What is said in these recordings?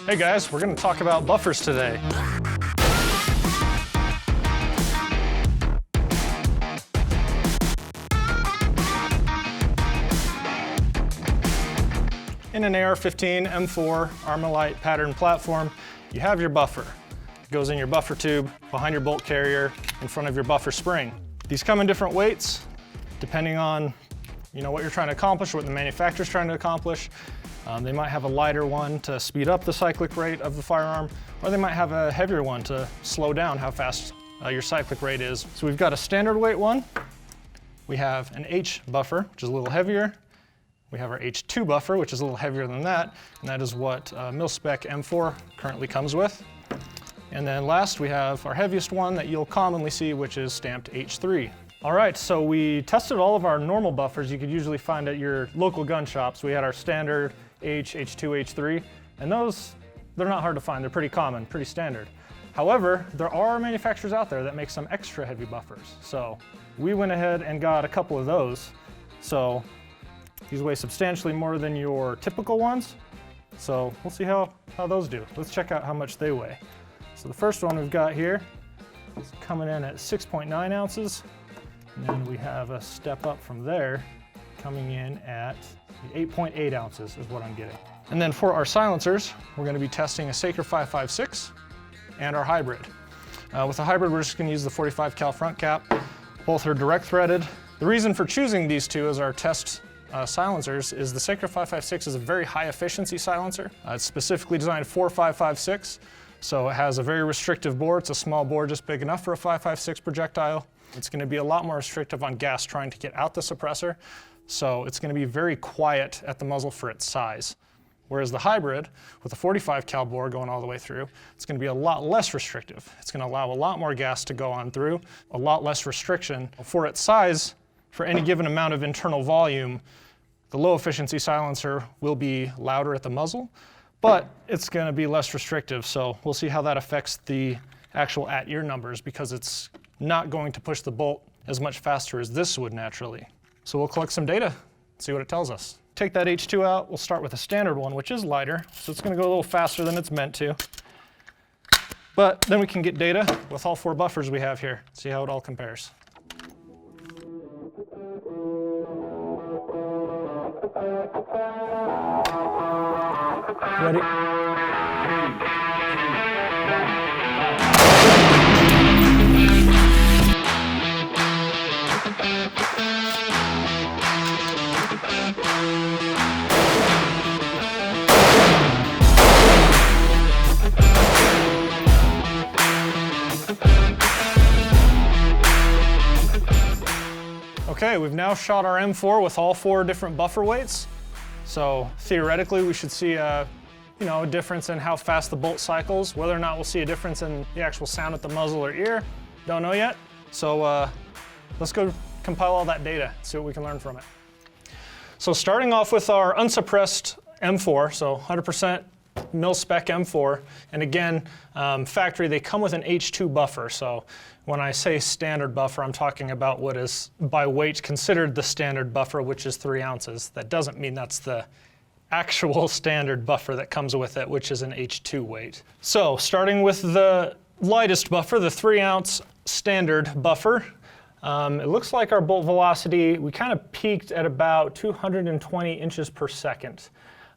Hey guys, we're going to talk about buffers today. In an AR-15 M4 Armalite pattern platform, you have your buffer. It goes in your buffer tube, behind your bolt carrier, in front of your buffer spring. These come in different weights, depending on what you're trying to accomplish, what the manufacturer's trying to accomplish. They might have a lighter one to speed up the cyclic rate of the firearm, or they might have a heavier one to slow down how fast your cyclic rate is. So we've got a standard weight one. We have an H buffer, which is a little heavier. We have our H2 buffer, which is a little heavier than that, and that is what mil-spec M4 currently comes with. And then last, we have our heaviest one that you'll commonly see, which is stamped H3. All right, so we tested all of our normal buffers you could usually find at your local gun shops. We had our standard H, H2, H3, and those, they're not hard to find. They're pretty common, pretty standard. However, there are manufacturers out there that make some extra heavy buffers. So we went ahead and got a couple of those. So these weigh substantially more than your typical ones. So we'll see how those do. Let's check out how much they weigh. So the first one we've got here is coming in at 6.9 ounces. And then we have a step up from there, coming in at 8.8 ounces is what I'm getting. And then for our silencers, we're going to be testing a Saker 5.56 and our hybrid. With the hybrid, we're just going to use the 45 cal front cap. Both are direct threaded. The reason for choosing these two as our test silencers is the Saker 5.56 is a very high efficiency silencer. It's specifically designed for 5.56, so it has a very restrictive bore. It's a small bore, just big enough for a 5.56 projectile. It's going to be a lot more restrictive on gas trying to get out the suppressor, so it's going to be very quiet at the muzzle for its size. Whereas the hybrid, with a 45 cal bore going all the way through, it's going to be a lot less restrictive. It's going to allow a lot more gas to go on through, a lot less restriction. For its size, for any given amount of internal volume, the low efficiency silencer will be louder at the muzzle, but it's going to be less restrictive, so we'll see how that affects the actual at-ear numbers, because it's not going to push the bolt as much faster as this would naturally. So we'll collect some data, see what it tells us. Take that H2 out, we'll start with a standard one, which is lighter, so it's going to go a little faster than it's meant to. But then we can get data with all four buffers we have here, see how it all compares. Ready? Okay, we've now shot our M4 with all four different buffer weights. So theoretically, we should see a difference in how fast the bolt cycles. Whether or not we'll see a difference in the actual sound at the muzzle or ear, don't know yet. So let's go compile all that data, see what we can learn from it. So starting off with our unsuppressed M4, so 100% mil-spec M4, and again, factory, they come with an H2 buffer. So when I say standard buffer, I'm talking about what is by weight considered the standard buffer, which is 3 ounces. That doesn't mean that's the actual standard buffer that comes with it, which is an H2 weight. So starting with the lightest buffer, the 3-ounce standard buffer, it looks like our bolt velocity, we kind of peaked at about 220 inches per second.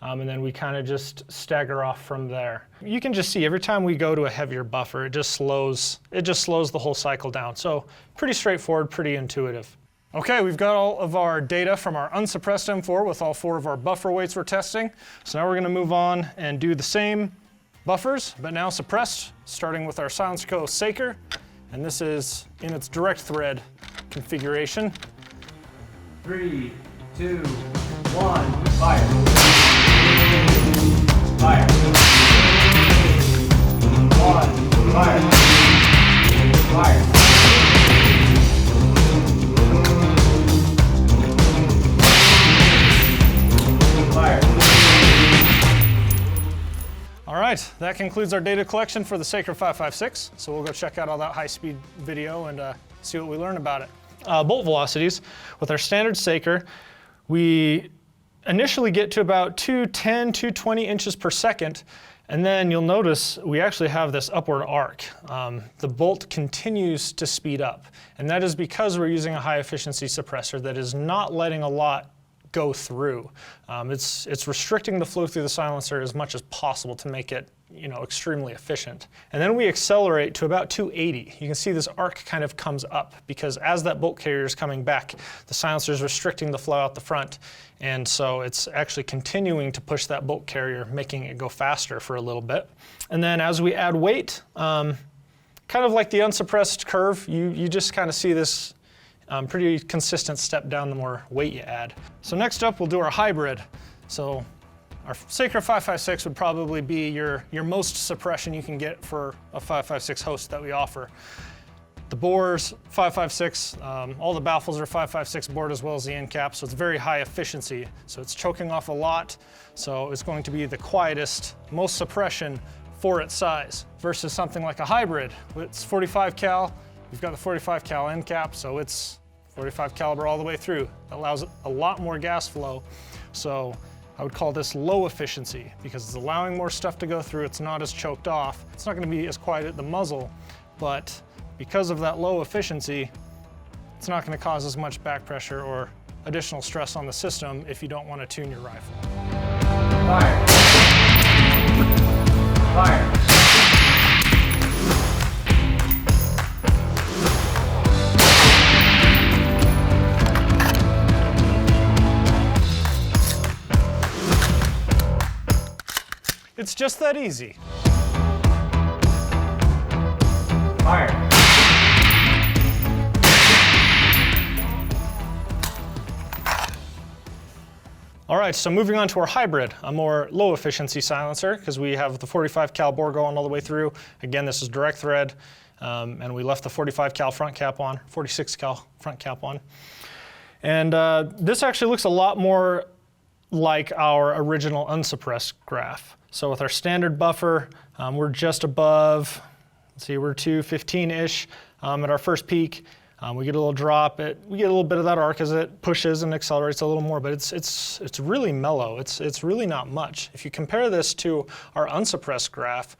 And then we kind of just stagger off from there. You can just see every time we go to a heavier buffer, it just slows the whole cycle down. So pretty straightforward, pretty intuitive. Okay, we've got all of our data from our unsuppressed M4 with all four of our buffer weights we're testing. So now we're gonna move on and do the same buffers, but now suppressed, starting with our SilencerCo Saker. And this is in its direct thread configuration. 3, 2, 1, fire. Fire. 1, fire. Fire. Fire. All right, that concludes our data collection for the Saker 5.56. So we'll go check out all that high-speed video and see what we learn about it. Bolt velocities. With our standard Saker, we initially get to about 210, 220 inches per second, and then you'll notice we actually have this upward arc. The bolt continues to speed up, and that is because we're using a high efficiency suppressor that is not letting a lot go through. It's restricting the flow through the silencer as much as possible to make it, extremely efficient. And then we accelerate to about 280. You can see this arc kind of comes up because as that bolt carrier is coming back, the silencer is restricting the flow out the front, and so it's actually continuing to push that bolt carrier, making it go faster for a little bit. And then as we add weight, kind of like the unsuppressed curve, you just kind of see this pretty consistent step down the more weight you add. So next up, we'll do our hybrid. So our SilencerCo 556 would probably be your most suppression you can get for a 556 host that we offer. The bore's 556, all the baffles are 556 bored as well as the end cap, so it's very high efficiency. So it's choking off a lot, so it's going to be the quietest, most suppression for its size, versus something like a hybrid. It's 45 cal, we've got the 45 cal end cap, so it's 45 caliber all the way through. That allows a lot more gas flow. So I would call this low efficiency because it's allowing more stuff to go through. It's not as choked off. It's not going to be as quiet at the muzzle, but because of that low efficiency, it's not going to cause as much back pressure or additional stress on the system if you don't want to tune your rifle. Fire. Fire. It's just that easy. Fire. All right, so moving on to our hybrid, a more low efficiency silencer, because we have the 45 cal bore going all the way through. Again, this is direct thread, and we left the 45 cal front cap on, 46 cal front cap on. And this actually looks a lot more like our original unsuppressed graph. So with our standard buffer, we're just above, let's see, we're 215-ish at our first peak. We get a little drop, we get a little bit of that arc as it pushes and accelerates a little more, but it's really mellow. It's really not much. If you compare this to our unsuppressed graph,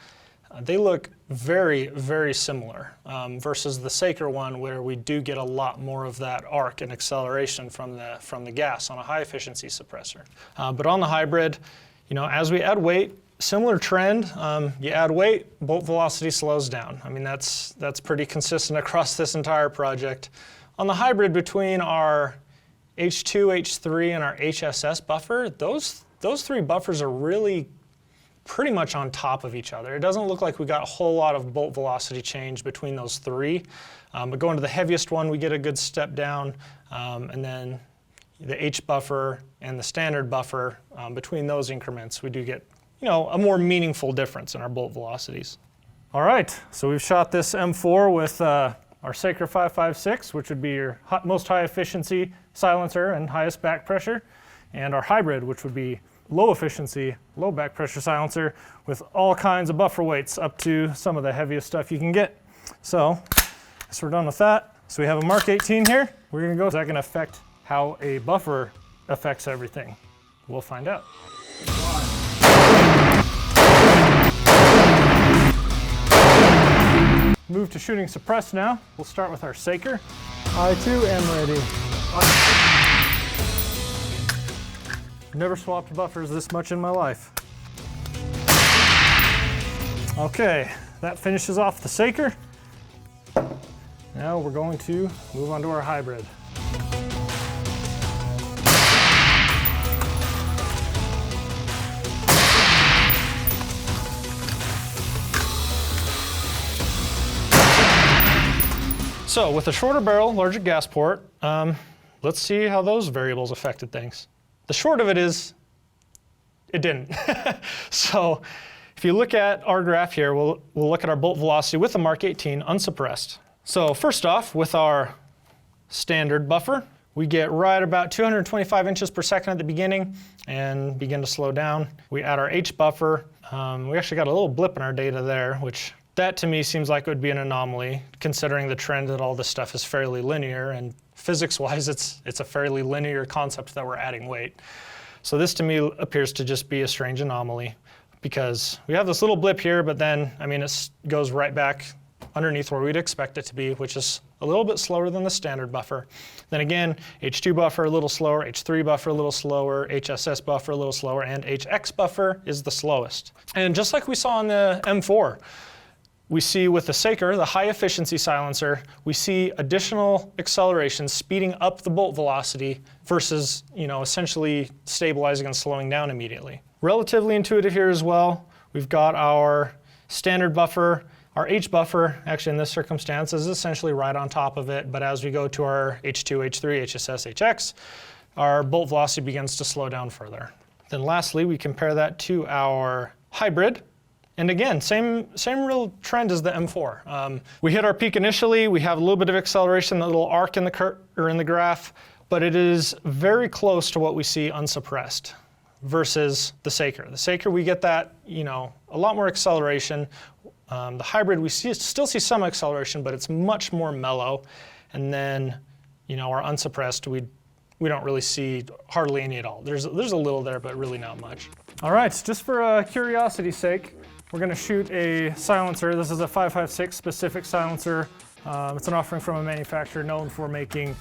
they look very, very similar versus the SilencerCo one, where we do get a lot more of that arc and acceleration from the gas on a high efficiency suppressor. But on the hybrid, as we add weight, similar trend. You add weight, bolt velocity slows down. I mean, that's pretty consistent across this entire project. On the hybrid, between our H2, H3, and our HSS buffer, those three buffers are really pretty much on top of each other. It doesn't look like we got a whole lot of bolt velocity change between those three. But going to the heaviest one, we get a good step down, and then the H buffer and the standard buffer, between those increments, we do get a more meaningful difference in our bolt velocities. All right, so we've shot this M4 with our SilencerCo 556, which would be your most high efficiency silencer and highest back pressure, and our hybrid, which would be low efficiency, low back pressure silencer with all kinds of buffer weights up to some of the heaviest stuff you can get. So we're done with that. So we have a Mark 18 here. We're gonna go, is that gonna affect how a buffer affects everything? We'll find out. Move to shooting suppressed now. We'll start with our SilencerCo. I too am ready. Never swapped buffers this much in my life. Okay, that finishes off the SilencerCo. Now we're going to move on to our hybrid. So with a shorter barrel, larger gas port, let's see how those variables affected things. The short of it is, it didn't. So if you look at our graph here, we'll look at our bolt velocity with the Mark 18 unsuppressed. So first off, with our standard buffer, we get right about 225 inches per second at the beginning and begin to slow down. We add our H buffer. We actually got a little blip in our data there, which that to me seems like it would be an anomaly, considering the trend that all this stuff is fairly linear, and physics-wise, it's a fairly linear concept that we're adding weight. So this to me appears to just be a strange anomaly because we have this little blip here, but then, I mean, it goes right back underneath where we'd expect it to be, which is a little bit slower than the standard buffer. Then again, H2 buffer a little slower, H3 buffer a little slower, HSS buffer a little slower, and HX buffer is the slowest. And just like we saw on the M4, we see with the SilencerCo, the high efficiency silencer, we see additional acceleration speeding up the bolt velocity versus, essentially stabilizing and slowing down immediately. Relatively intuitive here as well. We've got our standard buffer. Our H buffer, actually in this circumstance, is essentially right on top of it, but as we go to our H2, H3, HSS, HX, our bolt velocity begins to slow down further. Then lastly, we compare that to our hybrid, and again, same real trend as the M4. We hit our peak initially, we have a little bit of acceleration, a little arc in the graph, but it is very close to what we see unsuppressed versus the SilencerCo. The SilencerCo, we get that, a lot more acceleration. The hybrid, we still see some acceleration, but it's much more mellow. And then, our unsuppressed, we don't really see hardly any at all. There's a little there, but really not much. All right, just for curiosity's sake, we're going to shoot a silencer. This is a 556 specific silencer. It's an offering from a manufacturer known for making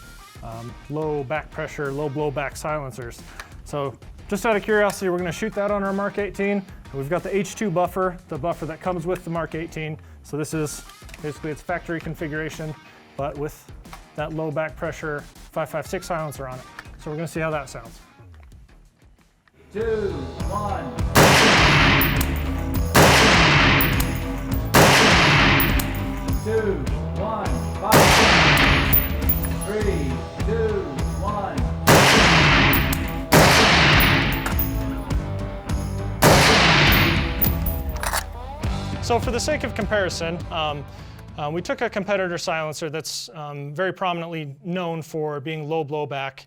low back pressure, low blowback silencers. So just out of curiosity, we're going to shoot that on our Mark 18. We've got the H2 buffer, the buffer that comes with the Mark 18. So this is basically its factory configuration, but with that low back pressure 556 silencer on it. So we're going to see how that sounds. 2, 1. 2, 1, 5, 3, 2, 1. So for the sake of comparison, we took a competitor silencer that's very prominently known for being low blowback,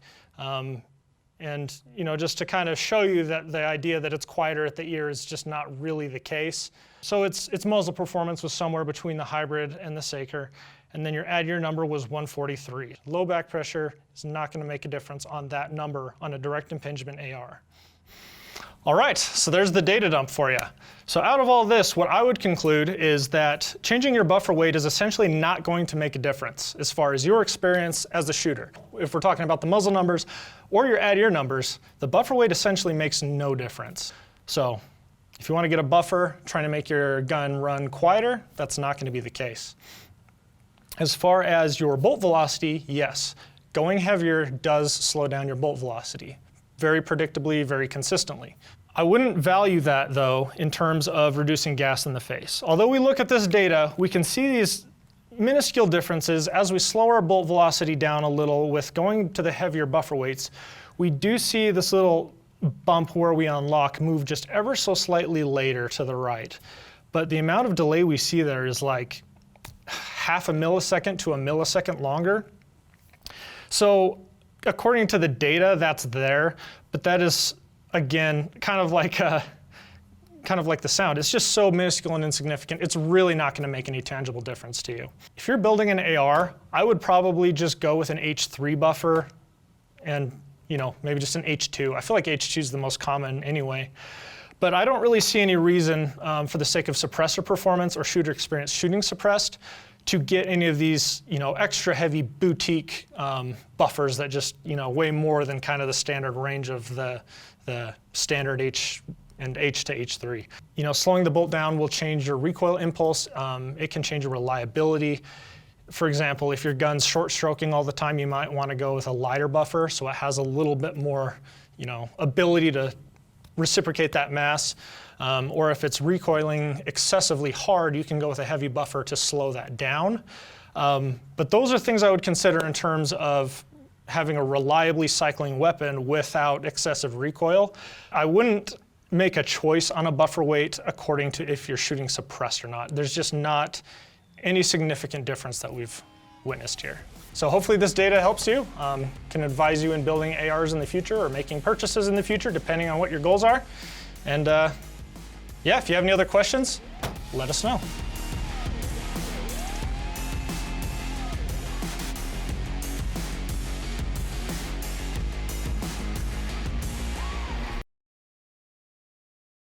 and just to kind of show you that the idea that it's quieter at the ear is just not really the case. So its muzzle performance was somewhere between the hybrid and the SilencerCo, and then your add-ear number was 143. Low back pressure is not going to make a difference on that number on a direct impingement AR. All right, so there's the data dump for you. So out of all this, what I would conclude is that changing your buffer weight is essentially not going to make a difference as far as your experience as a shooter. If we're talking about the muzzle numbers or your add-ear numbers, the buffer weight essentially makes no difference. So if you want to get a buffer trying to make your gun run quieter, that's not going to be the case. As far as your bolt velocity, yes, going heavier does slow down your bolt velocity. Very predictably, very consistently. I wouldn't value that though in terms of reducing gas in the face. Although we look at this data, we can see these minuscule differences as we slow our bolt velocity down a little with going to the heavier buffer weights. We do see this little bump where we unlock move just ever so slightly later to the right. But the amount of delay we see there is like half a millisecond to a millisecond longer. So according to the data, that's there, but that is, again, kind of like the sound. It's just so minuscule and insignificant, it's really not going to make any tangible difference to you. If you're building an AR, I would probably just go with an H3 buffer and maybe just an H2. I feel like H2 is the most common anyway. But I don't really see any reason, for the sake of suppressor performance or shooter experience shooting suppressed, to get any of these, extra heavy boutique buffers that just, weigh more than kind of the standard range of the standard H and H to H3. Slowing the bolt down will change your recoil impulse. It can change your reliability. For example, if your gun's short stroking all the time, you might want to go with a lighter buffer so it has a little bit more, ability to reciprocate that mass. Or if it's recoiling excessively hard, you can go with a heavy buffer to slow that down. But those are things I would consider in terms of having a reliably cycling weapon without excessive recoil. I wouldn't make a choice on a buffer weight according to if you're shooting suppressed or not. There's just not any significant difference that we've witnessed here. So hopefully this data helps you, can advise you in building ARs in the future or making purchases in the future, depending on what your goals are. And yeah, if you have any other questions, let us know.